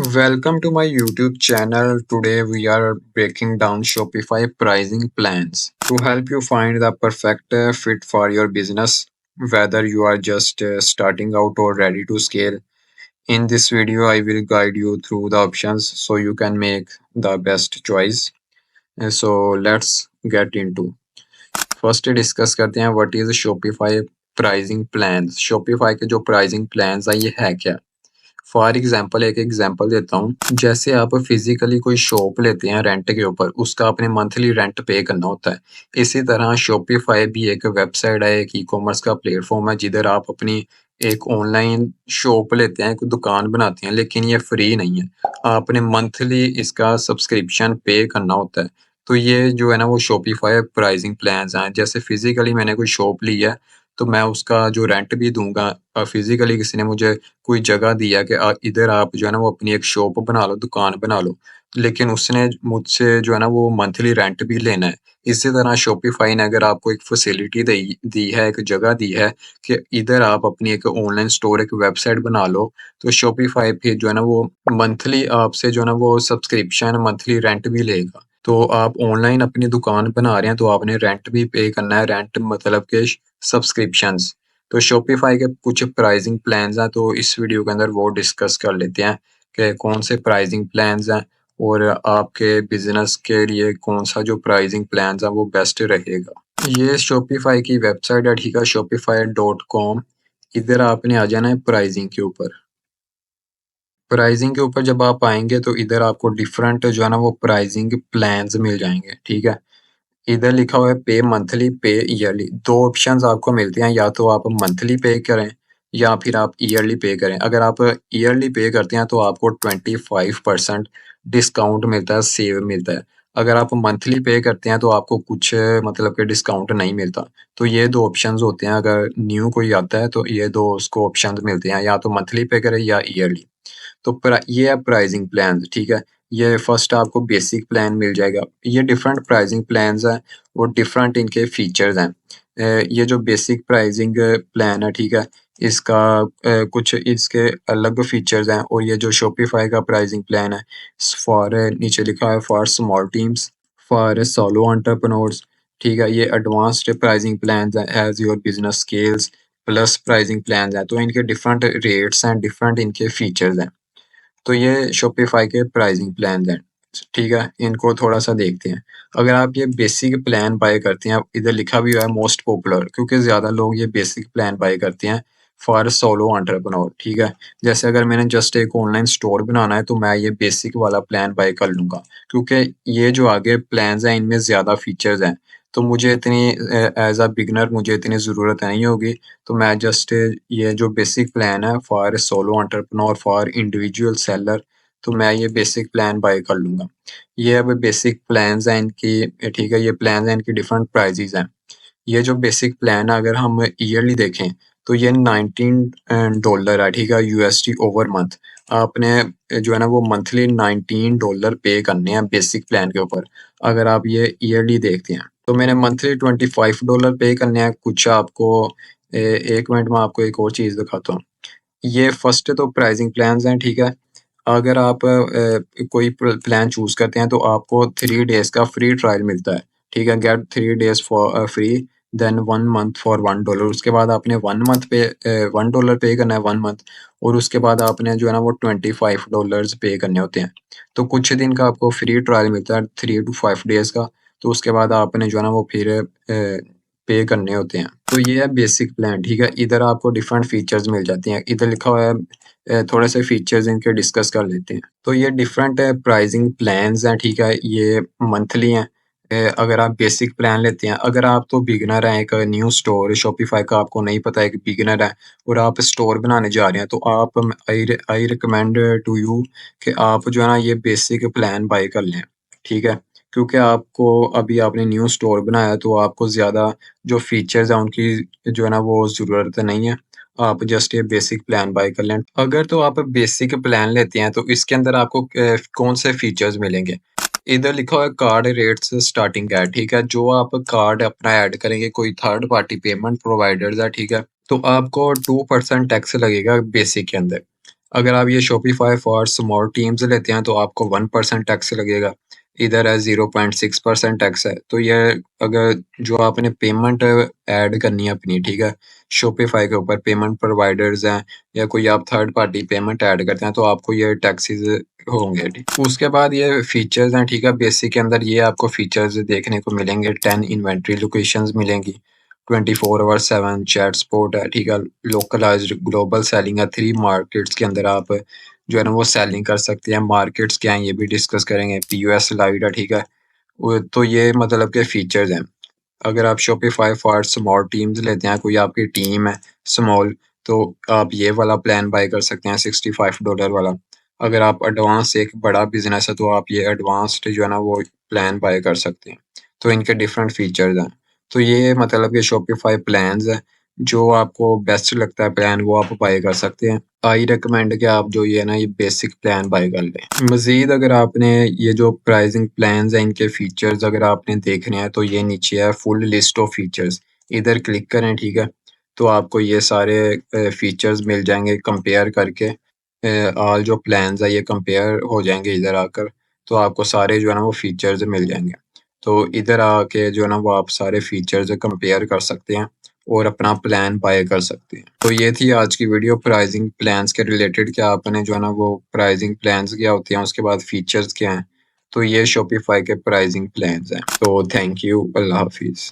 Welcome to my YouTube channel. Today we are breaking down Shopify pricing plans to help you find the perfect fit for your business, whether you are just starting out or ready to scale. In this video, I will guide you through the options so you can make the best choice. So let's get into. First discuss करते हैं what is Shopify pricing plans. Shopify के जो pricing plans है ये है क्या। For example एक example देता हूँ, जैसे आप फिजिकली कोई शॉप लेते हैं रेंट के ऊपर, उसका आपने मंथली रेंट पे करना होता है। इसी तरह शॉपिफाई भी एक वेबसाइट है, एक ई कॉमर्स का प्लेटफॉर्म है जिधर आप अपनी एक ऑनलाइन शॉप लेते हैं, एक दुकान बनाते हैं, लेकिन ये फ्री नहीं है, आपने मंथली इसका सब्सक्रिप्शन पे करना होता है। तो ये जो है ना वो शॉपिफाई प्राइसिंग प्लान्स हैं। जैसे फिजिकली मैंने कोई शॉप ली है तो मैं उसका जो रेंट भी दूंगा, फिजिकली किसी ने मुझे कोई जगह दिया कि इधर आप जो है ना वो अपनी एक शॉप बना लो, दुकान बना लो, लेकिन उसने मुझसे जो है ना वो मंथली रेंट भी लेना है। इसी तरह शॉपिफाई ने अगर आपको एक फैसिलिटी दी है, एक जगह दी है कि इधर आप अपनी एक ऑनलाइन स्टोर, एक वेबसाइट बना लो, तो शॉपिफाई फिर जो है ना वो मंथली आपसे जो है ना वो सब्सक्रिप्शन, मंथली रेंट भी लेगा। तो आप ऑनलाइन अपनी दुकान बना रहे हैं तो आपने रेंट भी पे करना है। रेंट मतलब के सब्सक्रिप्शंस। तो शॉपिफाई के कुछ प्राइसिंग प्लान्स हैं, तो इस वीडियो के अंदर वो डिस्कस कर लेते हैं कि कौन से प्राइसिंग प्लान्स हैं और आपके बिजनेस के लिए कौन सा जो प्राइसिंग प्लान्स है वो बेस्ट रहेगा। ये शॉपिफाई की वेबसाइट है, ठीक है, shopify.com। इधर आपने आ जाना है प्राइसिंग के ऊपर। प्राइसिंग के ऊपर जब आप आएंगे तो इधर आपको डिफरेंट जो है ना वो प्राइसिंग प्लान्स मिल जाएंगे, ठीक है। इधर लिखा हुआ है पे मंथली, पे ईयरली। दो ऑप्शंस आपको मिलते हैं, या तो आप मंथली पे करें या फिर आप ईयरली पे करें। अगर आप ईयरली पे करते हैं तो आपको 25% डिस्काउंट मिलता है, सेव मिलता है। अगर आप मंथली पे करते हैं तो आपको कुछ मतलब कि डिस्काउंट नहीं मिलता। तो ये दो ऑप्शंस होते हैं, अगर न्यू कोई आता है तो ये दो उसको ऑप्शंस मिलते हैं, या तो मंथली पे करें या ईयरली। तो ये है प्राइसिंग प्लान, ठीक है। ये फर्स्ट आपको बेसिक प्लान मिल जाएगा। ये डिफरेंट प्राइसिंग प्लान्स हैं और डिफरेंट इनके फीचर्स हैं। ये जो बेसिक प्राइसिंग प्लान है, ठीक है, इसका कुछ इसके अलग फीचर्स हैं। और ये जो शॉपिफाई का प्राइसिंग प्लान है, फॉर नीचे लिखा है for small teams, for solo entrepreneurs, ठीक है। ये एडवांस्ड प्राइसिंग प्लान्स हैं as your business scales, plus pricing plans हैं। तो इनके डिफरेंट रेट्स हैं, डिफरेंट इनके फीचर्स हैं। तो ये शॉपिफाई के प्राइसिंग प्लान हैं, ठीक है। इनको थोड़ा सा देखते हैं। अगर आप ये बेसिक प्लान बाय करते हैं, इधर लिखा भी हुआ है मोस्ट पॉपुलर, क्योंकि ज़्यादा लोग ये बेसिक प्लान बाय करते हैं फॉर सोलो एंटरप्रेन्योर, ठीक है। जैसे अगर मैंने जस्ट एक ऑनलाइन स्टोर बनाना है तो मैं ये बेसिक वाला प्लान बाय कर लूँगा, क्योंकि ये जो आगे प्लान्स हैं इनमें ज़्यादा फीचर्स हैं। तो मुझे इतनी एज अ बिगनर मुझे इतनी ज़रूरत नहीं होगी। तो मैं जस्ट ये जो बेसिक प्लान है for solo entrepreneur, for individual seller, तो मैं ये बेसिक प्लान बाय कर लूँगा। ये अब बेसिक प्लान्स हैं इनकी, ठीक है, ये प्लान्स हैं, इनकी डिफरेंट प्राइसेस हैं। ये जो बेसिक प्लान है अगर हम ईयरली देखें तो ये $19 है, ठीक है, यूएसडी ओवर मंथ। आपने जो है ना वो मंथली $19 पे करने हैं बेसिक प्लान के ऊपर। अगर आप ये ईयरली देखते हैं तो मैंने मंथली $25 पे करने हैं। कुछ आपको एक मिनट में आपको एक और चीज़ दिखाता हूँ। ये फर्स्ट तो प्राइसिंग प्लान्स हैं, ठीक है। अगर आप कोई प्लान चूज़ करते हैं तो आपको 3 डेज़ का फ्री ट्रायल मिलता है, ठीक है। Get 3 days for free, then 1 month for $1। उसके बाद आपने 1 मंथ पे $1 पे करना है 1 मंथ, और उसके बाद आपने जो है ना वो $25 पे करने होते हैं। तो कुछ दिन का आपको फ्री ट्रायल मिलता है, 3 to 5 डेज़ का। तो उसके बाद आपने जो है ना वो फिर पे करने होते हैं। तो ये है बेसिक प्लान, ठीक है। इधर आपको डिफरेंट फीचर्स मिल जाती हैं। इधर लिखा हुआ है थोड़े से फीचर्स इनके डिस्कस कर लेते हैं। तो ये डिफरेंट प्राइसिंग प्लान्स हैं, ठीक है। ये मंथली हैं। अगर आप बेसिक प्लान लेते हैं, अगर आप तो बिगिनर हैं, एक न्यू स्टोर शॉपिफाई का आपको नहीं पता है, एक बिगिनर है और आप स्टोर बनाने जा रहे हैं, तो आप आई रिकमेंड टू यू कि आप जो है ना ये बेसिक प्लान बाय कर लें, ठीक है। क्योंकि आपको अभी आपने न्यू स्टोर बनाया है तो आपको ज़्यादा जो फीचर्स हैं उनकी जो है ना वो ज़रूरत नहीं है। आप जस्ट ये बेसिक प्लान बाय कर लें। अगर तो आप बेसिक प्लान लेते हैं तो इसके अंदर आपको कौन से फीचर्स मिलेंगे। इधर लिखा हुआ है कार्ड रेट्स स्टार्टिंग है, ठीक है। जो आप कार्ड अपना ऐड करेंगे कोई थर्ड पार्टी पेमेंट प्रोवाइडर्स है, ठीक है, तो आपको 2% टैक्स लगेगा बेसिक के अंदर। अगर आप ये शॉपिफाई फॉर स्मॉल टीम्स लेते हैं तो आपको 1% टैक्स लगेगा, इधर है 0.6% टैक्स है। तो ये अगर जो आपने पेमेंट ऐड करनी है अपनी, ठीक है, शॉपिफाई के ऊपर पेमेंट प्रोवाइडर्स हैं या कोई आप थर्ड पार्टी पेमेंट ऐड करते हैं तो आपको ये टैक्सेस होंगे। ठीक, उसके बाद ये फीचर्स हैं, ठीक है, बेसिक के अंदर ये आपको फीचर्स देखने को मिलेंगे। 10 इन्वेंट्री लोकेशंस मिलेंगी, 24/7 चैट सपोर्ट है, ठीक है, लोकलाइज्ड ग्लोबल सेलिंग है, 3 मार्केट्स के अंदर आप जो है ना वो सेलिंग कर सकते हैं। मार्केट्स क्या हैं ये भी डिस्कस करेंगे। पीओएस लाइट है, ठीक है। तो ये मतलब के फीचर्स हैं। अगर आप शॉपिफाई फॉर स्मॉल टीम्स लेते हैं, कोई आपकी टीम है स्मॉल, तो आप ये वाला प्लान बाय कर सकते हैं $65 वाला। अगर आप एडवांस एक बड़ा बिजनेस है तो आप ये एडवांस्ड जो है ना वो प्लान बाय कर सकते हैं। तो इनके डिफरेंट फीचर्स हैं। तो ये मतलब कि शॉपिफाई प्लान्स है, जो आपको बेस्ट लगता है प्लान वो आप बाय कर सकते हैं। आई रिकमेंड कि आप जो ये है ना ये बेसिक प्लान बाय कर लें। मज़ीद अगर आपने ये जो प्राइसिंग प्लान्स हैं इनके फीचर्स अगर आपने देखने हैं तो ये नीचे है फुल लिस्ट ऑफ फीचर्स, इधर क्लिक करें, ठीक है। तो आपको ये सारे फीचर्स मिल जाएंगे कंपेयर करके। ऑल जो प्लान्स है ये कंपेयर हो जाएंगे इधर आकर। तो आपको सारे जो है ना वो फीचर्स मिल जाएंगे। तो इधर आके जो है ना वो आप सारे फीचर्स कंपेयर कर सकते हैं और अपना प्लान बाय कर सकते हैं। तो ये थी आज की वीडियो प्राइसिंग प्लान्स के रिलेटेड, कि आपने जो है ना वो प्राइसिंग प्लान्स क्या होते हैं, उसके बाद फीचर्स क्या हैं। तो ये शॉपिफाई के प्राइसिंग प्लान्स हैं। तो थैंक यू, अल्लाह हाफिज़।